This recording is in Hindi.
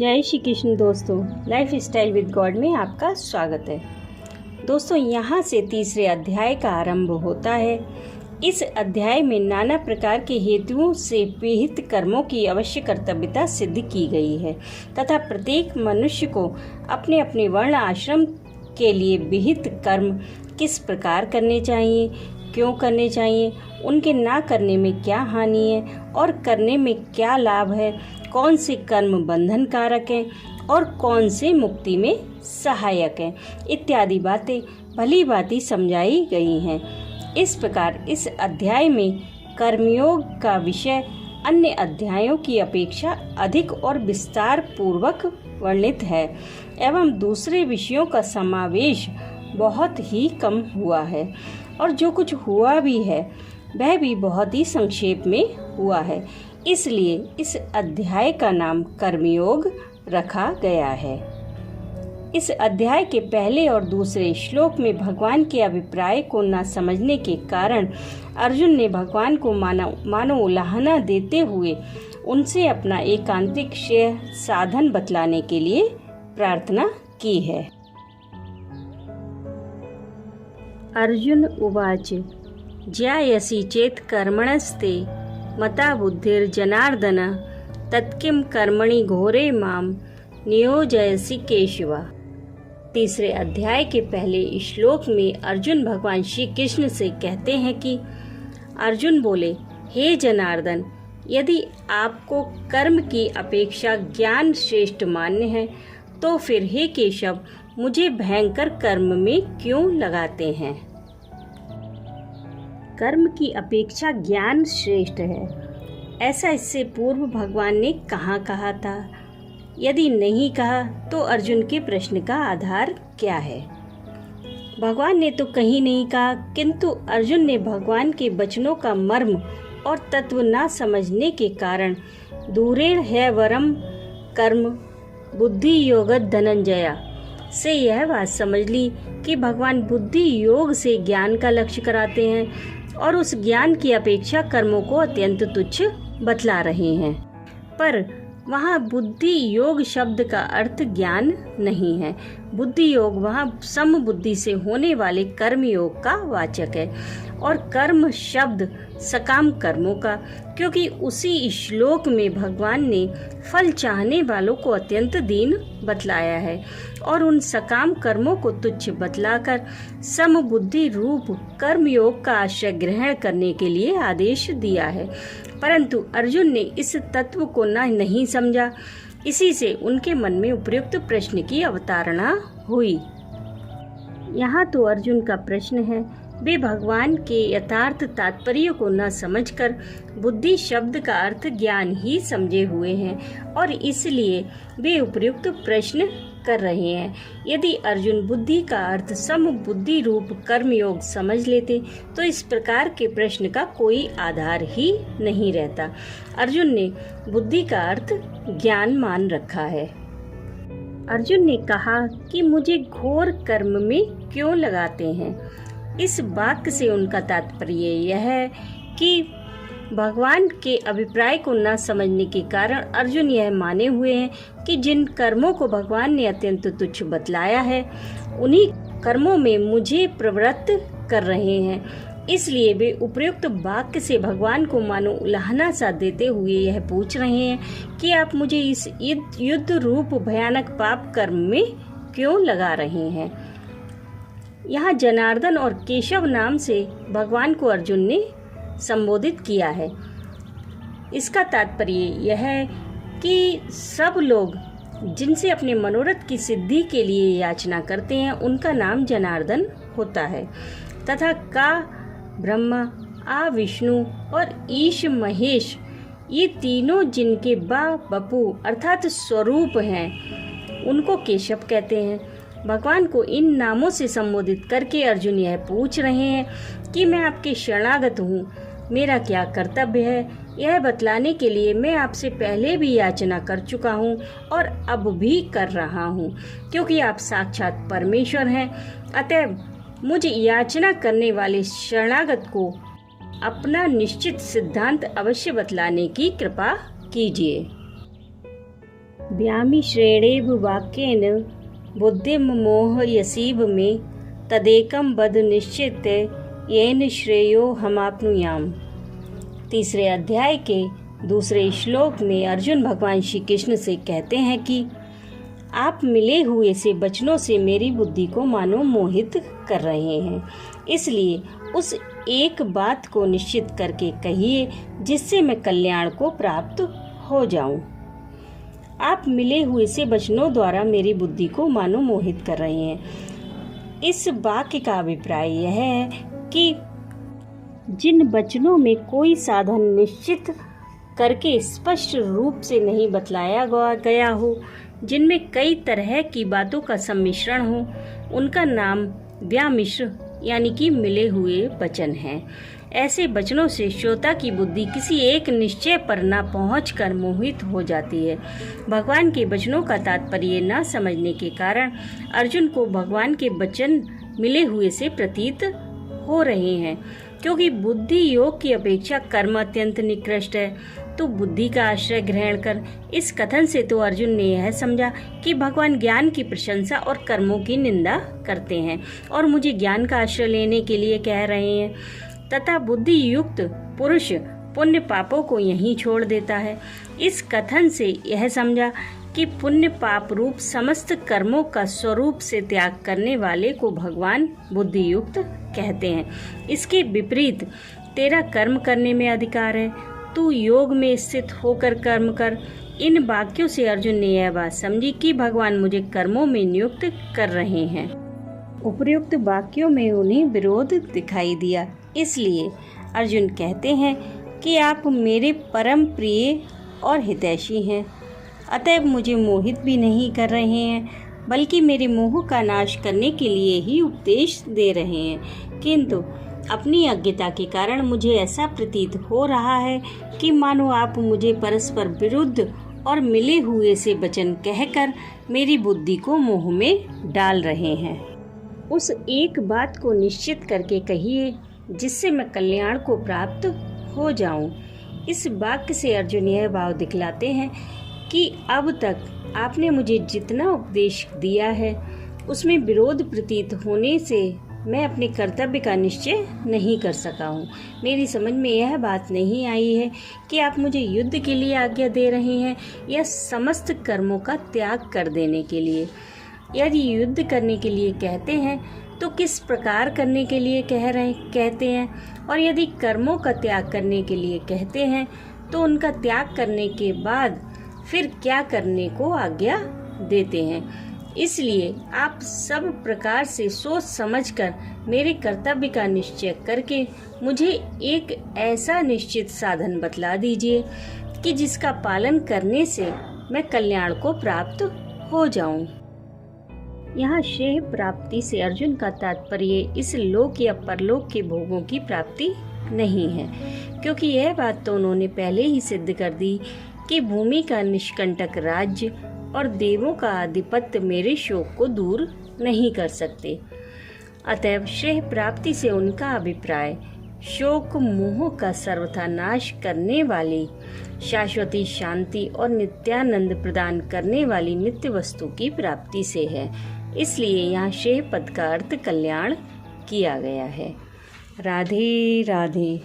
जय श्री कृष्ण दोस्तों, लाइफ स्टाइल विद गॉड में आपका स्वागत है। दोस्तों, यहाँ से तीसरे अध्याय का आरंभ होता है। इस अध्याय में नाना प्रकार के हेतुओं से विहित कर्मों की अवश्य कर्तव्यता सिद्ध की गई है तथा प्रत्येक मनुष्य को अपने अपने वर्ण आश्रम के लिए विहित कर्म किस प्रकार करने चाहिए, क्यों करने चाहिए, उनके ना करने में क्या हानि है और करने में क्या लाभ है, कौन से कर्म बंधन कारक हैं और कौन से मुक्ति में सहायक हैं, इत्यादि बातें भली भांति समझाई गई हैं। इस प्रकार इस अध्याय में कर्मयोग का विषय अन्य अध्यायों की अपेक्षा अधिक और विस्तार पूर्वक वर्णित है एवं दूसरे विषयों का समावेश बहुत ही कम हुआ है और जो कुछ हुआ भी है वह भी बहुत ही संक्षेप में हुआ है। इसलिए इस अध्याय का नाम कर्मयोग रखा गया है। इस अध्याय के पहले और दूसरे श्लोक में भगवान के अभिप्राय को न समझने के कारण अर्जुन ने भगवान को मानो उलाहना देते हुए उनसे अपना एकांतिक श्रेय साधन बतलाने के लिए प्रार्थना की है। अर्जुन उवाच ज्यायसि चेत कर्मणस्ते मता बुद्धिर्जनार्दन तत्किं कर्मणि घोरे माम नियोजयसि केशव। तीसरे अध्याय के पहले श्लोक में अर्जुन भगवान श्री कृष्ण से कहते हैं कि अर्जुन बोले, हे जनार्दन, यदि आपको कर्म की अपेक्षा ज्ञान श्रेष्ठ मान्य है तो फिर हे केशव मुझे भयंकर कर्म में क्यों लगाते हैं। कर्म की अपेक्षा ज्ञान श्रेष्ठ है, ऐसा इससे पूर्व भगवान ने कहाँ कहा था? यदि नहीं कहा तो अर्जुन के प्रश्न का आधार क्या है? भगवान ने तो कहीं नहीं कहा, किंतु अर्जुन ने भगवान के वचनों का मर्म और तत्व न समझने के कारण दूरेण है वरम कर्म बुद्धि योगत धनंजया से यह बात समझ ली कि भगवान बुद्धि योग से ज्ञान का लक्ष्य कराते हैं और उस ज्ञान की अपेक्षा कर्मों को अत्यंत तुच्छ बतला रहे हैं। पर वहाँ बुद्धि योग शब्द का अर्थ ज्ञान नहीं है। बुद्धि योग वहाँ सम बुद्धि से होने वाले कर्म योग का वाचक है और कर्म शब्द सकाम कर्मों का, क्योंकि उसी श्लोक में भगवान ने फल चाहने वालों को अत्यंत दीन बतलाया है और उन सकाम कर्मों को तुच्छ बतलाकर सम बुद्धि रूप कर्म योग का आश्रय ग्रहण करने के लिए आदेश दिया है। परंतु अर्जुन ने इस तत्व को नहीं समझा, इसी से उनके मन में उपयुक्त प्रश्न की अवतारणा हुई। यहाँ तो अर्जुन का प्रश्न है, वे भगवान के यथार्थ तात्पर्य को न समझकर बुद्धि शब्द का अर्थ ज्ञान ही समझे हुए हैं और इसलिए वे उपयुक्त प्रश्न कर रहे हैं। यदि अर्जुन बुद्धि का अर्थ सम बुद्धि रूप कर्म योग समझ लेते तो इस प्रकार के प्रश्न का कोई आधार ही नहीं रहता। अर्जुन ने बुद्धि का अर्थ ज्ञान मान रखा है। अर्जुन ने कहा कि मुझे घोर कर्म में क्यों लगाते हैं। इस वाक्य से उनका तात्पर्य यह है कि भगवान के अभिप्राय को न समझने के कारण अर्जुन यह माने हुए हैं कि जिन कर्मों को भगवान ने अत्यंत तुच्छ बतलाया है उन्हीं कर्मों में मुझे प्रवृत्त कर रहे हैं। इसलिए वे उपयुक्त वाक्य से भगवान को मानो उलाहना सा देते हुए यह पूछ रहे हैं कि आप मुझे इस युद्ध रूप भयानक पाप कर्म में क्यों लगा रहे हैं। यहाँ जनार्दन और केशव नाम से भगवान को अर्जुन ने संबोधित किया है। इसका तात्पर्य यह है कि सब लोग जिनसे अपने मनोरथ की सिद्धि के लिए याचना करते हैं उनका नाम जनार्दन होता है तथा का ब्रह्मा, आ विष्णु और ईश महेश, ये तीनों जिनके बपू अर्थात स्वरूप हैं उनको केशव कहते हैं। भगवान को इन नामों से संबोधित करके अर्जुन यह पूछ रहे हैं कि मैं आपके शरणागत हूँ, मेरा क्या कर्तव्य है, यह बतलाने के लिए मैं आपसे पहले भी याचना कर चुका हूँ और अब भी कर रहा हूँ, क्योंकि आप साक्षात परमेश्वर हैं। अतः मुझ याचना करने वाले शरणागत को अपना निश्चित सिद्धांत अवश्य बतलाने की कृपा कीजिए। व्यामि श्रेणेव वाक्येन बुद्धिम मोह यसीव में तदेकम बद निश्चित येन श्रेयो हमाप्नुयाम। तीसरे अध्याय के दूसरे श्लोक में अर्जुन भगवान श्री कृष्ण से कहते हैं कि आप मिले हुए से वचनों से मेरी बुद्धि को मानो मोहित कर रहे हैं, इसलिए उस एक बात को निश्चित करके कहिए जिससे मैं कल्याण को प्राप्त हो जाऊं। आप मिले हुए से वचनों द्वारा मेरी बुद्धि को मानो मोहित कर रहे हैं। इस वाक्य का अभिप्राय यह है कि जिन वचनों में कोई साधन निश्चित करके स्पष्ट रूप से नहीं बतलाया गया हो, जिनमें कई तरह की बातों का सम्मिश्रण हो, उनका नाम व्यामिश्र यानी कि मिले हुए वचन है। ऐसे वचनों से श्रोता की बुद्धि किसी एक निश्चय पर न पहुंचकर मोहित हो जाती है। भगवान के वचनों का तात्पर्य न समझने के कारण अर्जुन को भगवान के वचन मिले हुए से प्रतीत हो रहे हैं। क्योंकि बुद्धि योग की अपेक्षा कर्म अत्यंत निकृष्ट है, तो बुद्धि का आश्रय ग्रहण कर। इस कथन से तो अर्जुन ने यह समझा कि भगवान ज्ञान की प्रशंसा और कर्मों की निंदा करते हैं और मुझे ज्ञान का आश्रय लेने के लिए कह रहे हैं, तथा बुद्धि युक्त पुरुष पुण्य पापों को यहीं छोड़ देता है। इस कथन से यह समझा कि पुण्य पाप रूप समस्त कर्मों का स्वरूप से त्याग करने वाले को भगवान बुद्धि युक्त कहते हैं। इसके विपरीत तेरा कर्म करने में अधिकार है, तू योग में स्थित होकर कर्म कर। इन वाक्यों से अर्जुन ने यह बात समझी कि भगवान मुझे कर्मों में नियुक्त कर रहे हैं। उपर्युक्त वाक्यों में उन्हें विरोध दिखाई दिया, इसलिए अर्जुन कहते हैं कि आप मेरे परम प्रिय और हितैषी हैं, अतएव मुझे मोहित भी नहीं कर रहे हैं, बल्कि मेरे मोह का नाश करने के लिए ही उपदेश दे रहे हैं। किंतु अपनी अज्ञता के कारण मुझे ऐसा प्रतीत हो रहा है कि मानो आप मुझे परस्पर विरुद्ध और मिले हुए से वचन कहकर मेरी बुद्धि को मोह में डाल रहे हैं। उस एक बात को निश्चित करके कहिए जिससे मैं कल्याण को प्राप्त हो जाऊं। इस वाक्य से अर्जुन यह भाव दिखलाते हैं कि अब तक आपने मुझे जितना उपदेश दिया है उसमें विरोध प्रतीत होने से मैं अपने कर्तव्य का निश्चय नहीं कर सका हूँ। मेरी समझ में यह बात नहीं आई है कि आप मुझे युद्ध के लिए आज्ञा दे रहे हैं या समस्त कर्मों का त्याग कर देने के लिए। यदि युद्ध करने के लिए कहते हैं तो किस प्रकार करने के लिए कहते हैं, और यदि कर्मों का त्याग करने के लिए कहते हैं तो उनका त्याग करने के बाद फिर क्या करने को आज्ञा देते हैं। इसलिए आप सब प्रकार से सोच समझकर मेरे कर्तव्य का निश्चय करके मुझे एक ऐसा निश्चित साधन बतला दीजिए कि जिसका पालन करने से मैं कल्याण को प्राप्त हो जाऊं। यहाँ श्रेय प्राप्ति से अर्जुन का तात्पर्य इस लोक या परलोक के भोगों की प्राप्ति नहीं है, क्योंकि यह बात तो उन्होंने पहले ही सिद्ध कर दी कि भूमि का निष्कंटक राज्य और देवों का आधिपत्य मेरे शोक को दूर नहीं कर सकते। अतएव श्रेय प्राप्ति से उनका अभिप्राय शोक मोह का सर्वथा नाश करने वाली शाश्वती शांति और नित्यानंद प्रदान करने वाली नित्य वस्तु की प्राप्ति से है। इसलिए यहाँ श्रेय पद का अर्थ कल्याण किया गया है। राधे राधे।